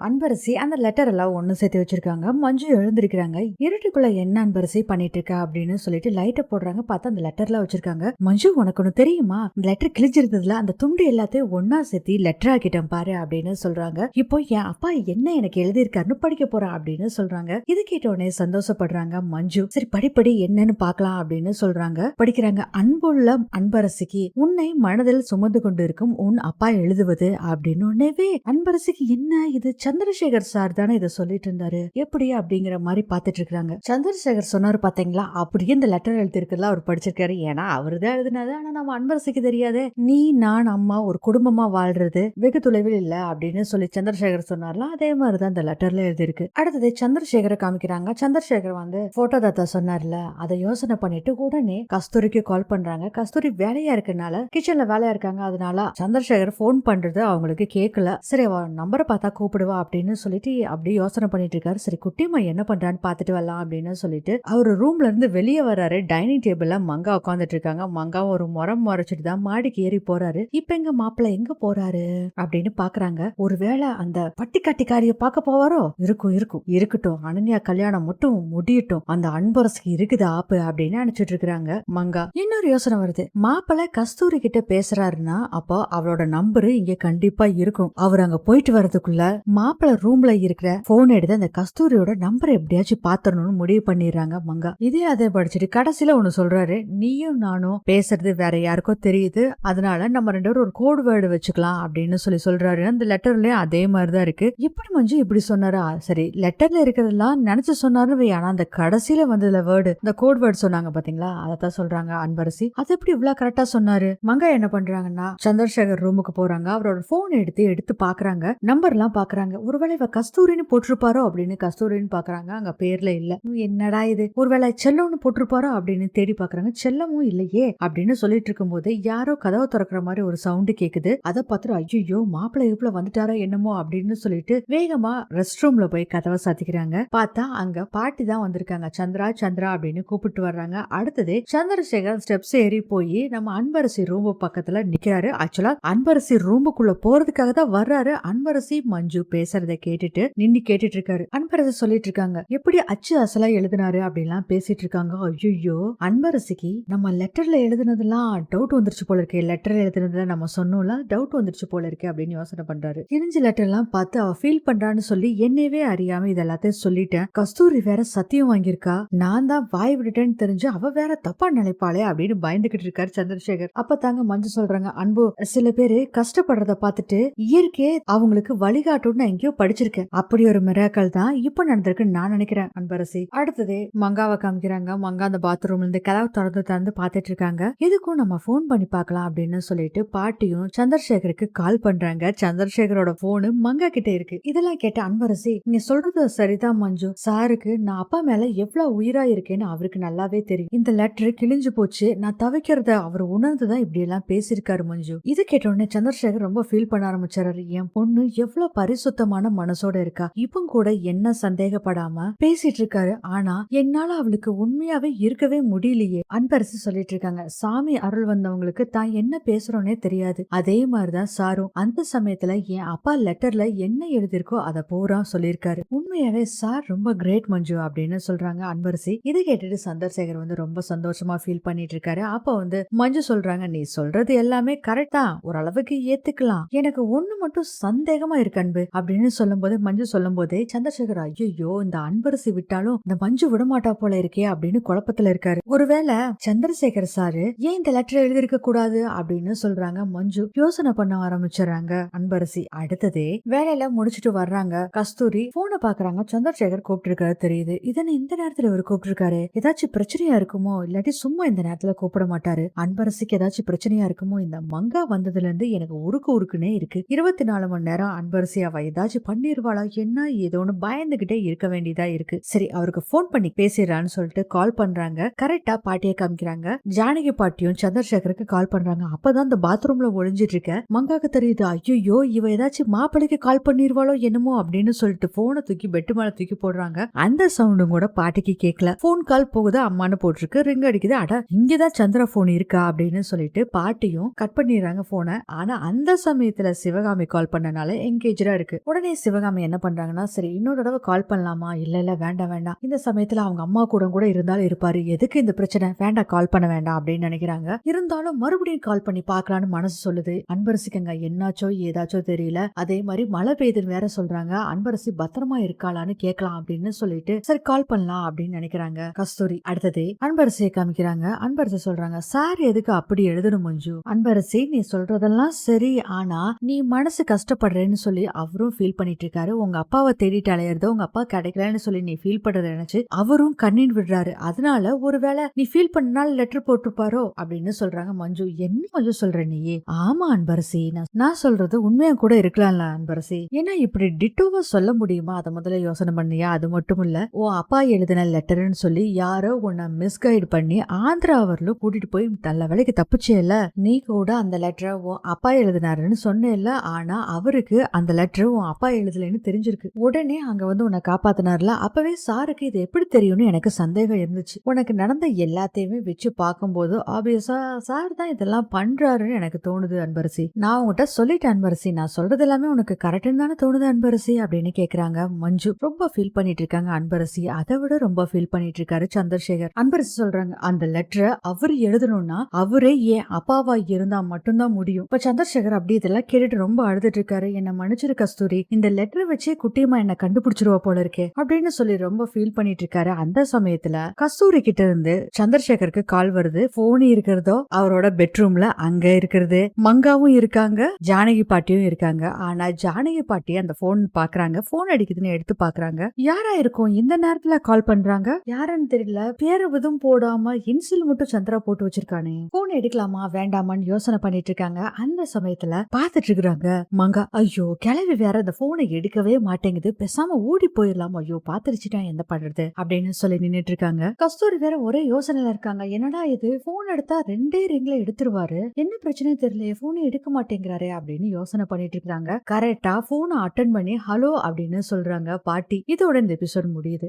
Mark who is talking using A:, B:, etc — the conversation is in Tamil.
A: அன்பரசி அந்த லெட்டர் எல்லாம் ஒண்ணு சேர்த்து வச்சிருக்காங்க. மஞ்சு எழுந்திருக்கிறாங்க. இருட்டுக்குள்ள என்ன அன்பரசி பண்ணிட்டு இருக்க அப்படின்னு சொல்லிட்டு லைட்ட போடுறாங்க. பார்த்தா அந்த லெட்டர்லாம் வச்சிருக்காங்க. மஞ்சு உனக்கு ஒண்ணு தெரியுமா, இந்த லெட்டர் கிழிஞ்சிருந்ததுல அந்த துண்டு எல்லாத்தையும் ஒன்னா சேர்த்து லெட்டர் ஆக்கிட்டேன் பாரு அப்படின்னு சொல்றாங்க. இப்போ என் அப்பா என்ன எனக்கு எழுதியிருக்காருன்னு படிக்க போறேன் அப்படின்னு சொல்றாங்க. இது கேட்ட உடனே சந்தோஷப்படுறாங்க மஞ்சு. சரி படிப்படி என்னன்னு பாக்கலாம் அப்படின்னு சொல்றாங்க. படிக்கிறாங்க. அன்புள்ள அன்பரசிக்கு உன்னை மனதில் சுமந்து கொண்டு இருக்கும் உன் அப்பா எழுதுவது அப்படின்னு. உடனே அன்பரசிக்கு என்ன இது சந்திரசேகர் சார் தானே இதை சொல்லிட்டு இருந்தாரு, எப்படி அப்படிங்கிற மாதிரி பாத்துட்டு இருக்காங்க. சந்திரசேகர் சொன்னாரு பாத்தீங்களா, அப்படியே இந்த லெட்டர் எழுதிருக்குல்ல அவர் படிச்சிருக்காரு. ஏன்னா அவரு தான் எழுதினது, ஆனா நம்ம அன்பரசிக்கு தெரியாதே. நீ நான் அம்மா ஒரு குடும்பமா வாழ்றது வெகு தொலைவில் இல்ல அப்படின்னு சொல்லி சந்திரசேகர் சொன்னார்ல, அதே மாதிரிதான் இந்த லெட்டர்ல எழுதிருக்கு. அடுத்தது சந்திரசேகரை காமிக்கிறாங்க. சந்திரசேகர் வந்து போட்டோ தாத்தா சொன்னார்ல, அதை யோசனை பண்ணிட்டு உடனே கஸ்தூரிக்கு கால் பண்றாங்க. கஸ்தூரி வேலையா இருக்கனால கிச்சன்ல வேலையா இருக்காங்க. அதனால சந்திரசேகர் போன் பண்றது அவங்களுக்கு கேட்கல. சரி அவ நம்பரை பார்த்தா கூப்பிடுவா அப்படின்னு சொல்லிட்டு அப்படியே யோசனை பண்ணிட்டு இருக்காரு. சரி குட்டிமா என்ன பண்றான்னு பாத்துட்டு வரலாம் அப்படின்னு சொல்லிட்டு அவரு ரூம்ல இருந்து வெளியே வர்றாரு. டைனிங் டேபிள்ல மங்கா உட்காந்துட்டு இருக்காங்க. மங்கா ஒரு முறம் முறைச்சிட்டு தான் மாடிக்கு ஏறி போறாரு. இப்ப எங்க மாப்பிள்ள எங்க போறாரு அப்படின்னு பாக்குறாங்க. ஒருவேளை அந்த பட்டிக்காட்டிக்காரிய பார்க்க போவாரோ, இருக்கட்டும் அனன்யா கல்யாணம் மட்டும் முடியட்டும், அந்த அன்பரசுக்கு இருக்குது ஆப்பு அப்படின்னு நினைச்சிட்டு இருக்கிறாங்க மங்கா. இன்னொரு யோசனை வருது. மாப்பிள்ள கஸ்தூரி கிட்ட பேசுறாருன்னா அப்போ அவளோட நம்பரு இங்க கண்டிப்பா இருக்கும். அவர் அங்க போயிட்டு வரதுக்குள்ள மாப்பிள்ள ரூம்ல இருக்கிற போன் எடுத்து அந்த கஸ்தூரியோட நம்பரை எப்படியாச்சும் பாத்தரணும்னு முடிவு பண்ணிடுறாங்க மங்கா. இதே அதை படிச்சுட்டு கடைசியில ஒண்ணு சொல்றாரு. நீயும் நானும் பேசுறது வேற யாருக்கோ தெரியுது, அதனால நம்ம ரெண்டு பேரும் ஒரு கோட் வேர்டு வச்சுக்கலாம் அப்படின்னு சொல்றாரு. அந்த லெட்டர்லயும் அதே மாதிரிதான் இருக்கு. எப்படி மஞ்சு இப்படி சொன்னாரா? சரி லெட்டர்ல இருக்கிறதெல்லாம் நினைச்சு சொன்னாரு, ஆனா அந்த கடைசியில வந்ததுல வேர்டு இந்த கோட் வேர்டு சொன்னாங்க பாத்தீங்களா, அதத்தான் சொல்றாங்க அன்பரசி. அது எப்படி இவ்வளவு கரெக்டா சொன்னாரு? மங்கா என்ன பண்றாங்கன்னா சந்திரசேகர் ரூமுக்கு போறாங்க. அவரோட போன் எடுத்து பாக்குறாங்க. நம்பர் எல்லாம் பாக்குறாங்க. ஒருவேளை இவ கஸ்தூரின்னு போட்டிருப்பாரோ அப்படின்னு கஸ்தூரின்னு பாக்குறாங்க. அங்க பேர்ல இல்ல. என்னடா இது, ஒருவேளை செல்லம்னு போட்டிருப்பாரோ அப்படின்னு தேடி பாக்குறாங்க. செல்லமும் இல்லையே அப்படின்னு சொல்லிட்டு இருக்கும் போது யாரோ கதவை திறக்கிற மாதிரி ஒரு சவுண்ட் கேக்குது. அதை பார்த்துட்டு ஐயோ மாப்பிள்ளை இவ்வளவு வந்துட்டாரோ என்னமோ அப்படின்னு சொல்லிட்டு வேகமா ரெஸ்ட் ரூம்ல போய் கதவை சாத்திக்கிறாங்க. பார்த்தா அங்க பாட்டி தான் வந்திருக்காங்க. சந்திரா சந்திரா அப்படின்னு கூப்பிட்டு வர்றாங்க. அடுத்தது சந்திரசேகர் ஸ்டெப்ஸ் ஏறி போய் நம்ம அன்பரசி ரூம் பக்கத்துல நிக்கிறாரு. ஆக்சுவலா அன்பரசி ரூமுக்குள்ள போறதுக்காக தான் வர்றாரு. அன்பரசி மஞ்சு பேசுறத கேட்டுட்டு நின்னு கேட்டுட்டு இருக்காரு. அன்பரசி சொல்லிட்டு இருக்காங்க, எப்படி அச்சு அசலா எழுதினாரு அப்படின்லாம் பேசிட்டு இருக்காங்க. ஐயோ அன்பரசிக்கு நம்ம லெட்டர்ல எழுதுனதெல்லாம் டவுட் வந்துருச்சு போல இருக்கு. லெட்டர்ல எழுதுனதுல நம்ம சொன்னோம்ல, டவுட் வந்துருச்சு போல இருக்கு அப்படின்னு யோசனை பண்றாரு. கிழிஞ்ச லெட்டர் எல்லாம் பார்த்து அவ ஃபீல் பண்றான்னு சொல்லி என்னவே அறியாம இது எல்லாத்தையும் சொல்லிட்டேன். கஸ்தூரி வேற சத்தியம் வாங்கியிருக்கா, நான் தான் வாய் விட்டுட்டேன்னு தெரிஞ்சு அவ வேற தப்பா நினைப்பாளே அப்படின்னு பயந்துகிட்டு இருக்காரு சந்திரசேகர். அப்ப தாங்க மஞ்சு சொல்றாங்க, அன்பு சில பேரு கஷ்டப்படுறத பார்த்துட்டு இயற்கையே அவங்களுக்கு வழிகாட்டும்னு நான் எங்கேயோ படிச்சிருக்கேன். அப்படி ஒரு மிராக்கல் தான் இப்ப நடந்திருக்குன்னு நான் நினைக்கிறேன் அன்பரசி. அடுத்தது மங்காவை காமிக்கிறாங்க. மங்கா அந்த பாத்ரூம்ல இருந்து கதவை திறந்து பாத்துட்டு இருக்காங்க. எதுக்கும் நம்ம போன் பண்ணி பாக்கலாம் அப்படின்னு சொல்லிட்டு பாட்டியும் சந்திரசேகருக்கு கால் பண்றாங்க. சந்திரசேகரோட போனு மங்கா கிட்ட இருக்கு. இதெல்லாம் கேட்ட அன்பரசி, நீங்க சொல்றது சரிதான் மஞ்சு, சாருக்கு நான் அப்பா மேல எவ்வளவு உயிரா இருக்கேன்னு அவருக்கு நல்லாவே தெரியும். இந்த லெட்டர் கிழிஞ்சு போச்சு, நான் தவிக்கிறத அவர் உணர்ந்துதான் இப்படி எல்லாம் பேசியிருக்காரு மஞ்சு. இது கேட்ட உடனே சந்திரசேகர் ரொம்ப ஃபீல் பண்ண ஆரம்பிச்சாரு. என் பொண்ணு எவ்வளவு பரிசுத்தமான மனசோட இருக்கா, இப்போ கூட என்ன சந்தேகப்படாம பேசிட்டு இருக்காரு. ஆனா என்னால அவளுக்கு உண்மையாவே இருக்கவே முடியலையே. அன்பரசி சொல்லிட்டு இருக்காங்க, சாமி அருள் வந்தவங்களுக்கு தான் என்ன பேசுறோன்னே தெரியாது. அதே மாதிரிதான் சாரும் அந்த சமயத்துல என் அப்பா லெட்டர்ல என்ன எழுதிருக்கோ அதை பூரா சொல்லியிருக்காரு. உண்மையாவே சார் ரொம்ப கிரேட் மஞ்சு அப்படின்னு சொல்றாங்க அன்பரசி. இதை கேட்டுட்டு சந்திரசேகர் வந்து ரொம்ப சந்தோஷமா ஃபீல் பண்ணிட்டு இருக்காரு. அப்ப வந்து மஞ்சு சொல்றாங்க, நீ சொல்றது எல்லாமே கரெக்ட் தான், ஓரளவுக்கு ஏத்துக்கலாம், எனக்கு ஒண்ணு மட்டும் சந்தேகமா இருக்கு அன்பு அப்படின்னு சொல்லும் போது மஞ்சு சொல்லும் போதே சந்திரசேகர் ஐயோ இந்த அன்பரசி விட்டாலும் இந்த மஞ்சு விடமாட்டா போல இருக்கே அப்படின்னு குழப்பத்துல இருக்காரு. ஒருவேளை சந்திரசேகர் சாரு ஏன் இந்த லெட்டர் எழுதிருக்க கூடாது அப்படின்னு சொல்றாங்க மஞ்சு. யோசனை பண்ண ஆரம்பிச்சுறாங்க அன்பரசி. அடுத்ததே வேலையில முடிச்சிட்டு வர்றாங்க. கஸ்தூரி போனை பாக்குறாங்க. சந்திரசேகர் கூப்பிட்டு இருக்காரு தெரியுது. இதனை இந்த நேரத்துல இவர் கூப்பிட்டு இருக்காரு, ஏதாச்சும் பிரச்சனையா இருக்குமோ, இல்லாட்டி சும்மா இந்த நேரத்துல கூப்பிட மாட்டாரு. அன்பரசிக்கு ஏதாச்சும் பிரச்சனையா இருக்குமோ, இந்த மங்கா வந்ததுல இருந்து எனக்கு உருக்குனே இருக்கு. 24 மணி நேரம் அன்பரசி அவ ஏதாச்சும் பண்ணிருவாளா என்ன ஏதோன்னு பயந்துகிட்டே இருக்க வேண்டியதா இருக்கு. சரி அவருக்கு போன் பண்ணி பேசிடறான்னு சொல்லிட்டு கால் பண்றாங்க. கரெக்டா பாட்டியை காமிக்கிறாங்க. ஜானகி பாட்டியும் சந்திரசேகருக்கு கால் பண்றாங்க. அப்பதான் இந்த பாத்ரூம்ல ஒளிஞ்சிட்டு இருக்க மங்காக்கு தெரியுது. ஐயோ இவ ஏதாச்சும் மாப்பிள்ளைக்கு கால் பண்ணிருவாளோ என்னமோ அப்படின்னு சொல்லிட்டு போனை தூக்கி பெட்டு மேல தூக்கி போடுறாங்க. அந்த சவுண்டும் கூட பாட்டிக்கு கேட்கல. போன் கால் போகுது, அம்மான்னு போட்டிருக்கு, ரிங் அடிக்குது. அட இங்கதான் சந்திரா போன் இருக்கா அப்படின்னு சொல்லிட்டு பாட்டியும் கட் பண்ணிடுறாங்க போனை. ஆனா அந்த சமயத்துல சிவகாமி கால் பண்ணனால என்கேஜா இருக்கு. உடனே சிவகாமி என்ன பண்றாங்கன்னா, சரி இன்னொரு தடவை கால் பண்ணலாமா, இல்ல இல்ல வேண்டாம் வேண்டாம், இந்த சமயத்துல அவங்க அம்மா கூட இருந்தாலும் இருப்பாரு, எதுக்கு இந்த பிரச்சனை, வேண்டாம் கால் பண்ண வேண்டாம் அப்படின்னு நினைக்கிறாங்க. இருந்தாலும் மறுபடியும் கால் பண்ணி பாக்கலாம்னு மனசு சொல்லுது. அன்பரசிக்கங்க என்னாச்சோ ஏதாச்சோ தெரியல. அதே மாதிரி மழை பெய்யுதுன்னு வேற சொல்றாங்க. அன்பரசி பத்திரமா இருக்காளான்னு கேட்கலாம் அப்படின்னு சொல்லிட்டு சரி கால் பண்ணலாம் அப்படின்னு நினைக்கிறாங்க கஸ்தூரி. அடுத்தது அன்பரசியை காமிக்கிறாங்க. அன்பரசி சொல்றாங்க, சார் எதுக்கு அப்படி எழுதணும் மஞ்சு, அன்பரசி நீ சொல்றதெல்லாம் சரி, ஆனா நீ மனசு கஷ்டப்படுறேன்னு சொல்லி அவரும் ஃபீல் பண்ணிட்டு இருக்காரு. உங்க அப்பாவை தேடிட்டு அலையறத உங்க அப்பா கிடைக்கலன்னு சொல்லி நீ ஃபீல் பண்றத நினைச்சு அவரும் கண்ணீர் விடுறாரு. அதனால ஒருவேளை நீ ஃபீல் பண்ணனால லெட்டர் போட்டிருப்பாரோ அப்படின்னு சொல்றாங்க மஞ்சு. என்ன மஞ்சு சொல்ற நீ? ஆமா அன்பரசி, நான் சொல்றது உண்மையா கூட இருக்கலாம்ல அன்பரசி, ஏன்னா இப்படி டிட்டோவா சொல்ல முடியுமா, அதை முதல்ல யோசனை பண்ணியா? அது மட்டும் இல்ல, உன் அப்பா எழுதின லெட்டர்னு சொல்லி யாரோ உன்னை மிஸ்கைட் பண்ணி ஆந்திரா வரலும் கூட்டிட்டு போய் நல்ல வேலைக்கு தப்பிச்சேல. நீ கூட அந்த லெட்டரை உன் அப்பா எழுதினாருன்னு சொன்னேல்ல, ஆனா அவருக்கு அந்த லெட்டர் உன் அப்பா எழுதலைன்னு தெரிஞ்சிருக்கு. உடனே அங்க வந்து உன்னை காப்பாத்தினார்ல, அப்பவே சாருக்கு இது எப்படி தெரியும்னு எனக்கு சந்தேகம் இருந்துச்சு. உனக்கு நடந்த எல்லாத்தையுமே வச்சு பார்க்கும்போது ஆப்வியஸா சார் தான் இதெல்லாம் பண்றாருன்னு எனக்கு தோணுது அன்பரசி. நான் உங்ககிட்ட சொல்லிட்டேன் அன்பரசி, நான் சொல்றது எல்லாமே உனக்கு கரெக்ட்னு தானே தோணுது அன்பரசி அப்படின்னு கேக்குறாங்க மஞ்சு. ரொம்ப ஃபீல் பண்ணிட்டு இருக்காங்க அன்பரசி. அதை விட ரொம்ப ஃபீல் பண்ணிட்டு இருக்காரு சந்திரசேகர். அன்பரசி சொல்றாங்க, அந்த லெட்டரை அவரு எழுதணும்னா அவரே ஏன் அப்பாவா இருந்தா மட்டும்தான் முடியும். இப்ப சந்திரசேகர் அப்படி இதெல்லாம் கேட்டுட்டு ரொம்ப அழுதுட்டு இருக்காரு. என்ன மன்னிச்சிரு கஸ்தூரி, இந்த லெட்டரை வச்சே குட்டியம்மா என்ன கண்டுபிடிச்சிருவா போல இருக்கே அப்படின்னு சொல்லி ரொம்ப ஃபீல் பண்ணிட்டு இருக்காரு. அந்த சமயத்துல கஸ்தூரி கிட்ட இருந்து சந்திரசேகருக்கு கால் வருது. போன் இருக்கிறதோ அவரோட பெட்ரூம்ல, அங்க இருக்கிறது மங்காவும் இருக்காங்க, ஜானகி பாட்டியும் இருக்காங்க. ஆனா ஜானகி பாட்டி அந்த போன் பாக்குறாங்க. போன் அடிக்குதுன்னு எடுத்து பாக்குறாங்க. யாரா இருக்கும் இந்த நேரத்துல கால் பண்றாங்க, யாருன்னு தெரியல. பேரு எதுவும் போடாம இன்சில் மட்டும் சந்திரா போட்டு வச்சிருக்கானே, போன் எடுக்கலாமா வேண்டாமான்னு யோசனை பண்ணிட்டு இருக்காங்க. அந்த சமயத்துல பாத்துட்டு இருக்காங்க மங்கா. ஐயோ கிளவி வேற இந்த போனை எடுக்கவே மாட்டேங்குது, பேசாம ஓடி போயிடலாம், ஐயோ பாத்துருச்சுட்டா என்ன பண்றது அப்படின்னு சொல்லி நின்னுட்டு இருக்காங்க. கஸ்தூரி வேற ஒரே யோசனையில இருக்காங்க. என்னடா இது, போன் எடுத்தா 2 ரிங்ல எடுத்துருவாரு, என்ன பிரச்சனை தெரியல, போன் எடுக்க மாட்டேங்கிறாரே அப்படின்னு யோசனை பண்ணிட்டு இருக்காங்க. கரெக்டா போனை அட்டன் பண்ணி ஹலோ அப்படின்னு சொல்றாங்க பாட்டி. இதோட இந்த எபிசோட் முடியுது.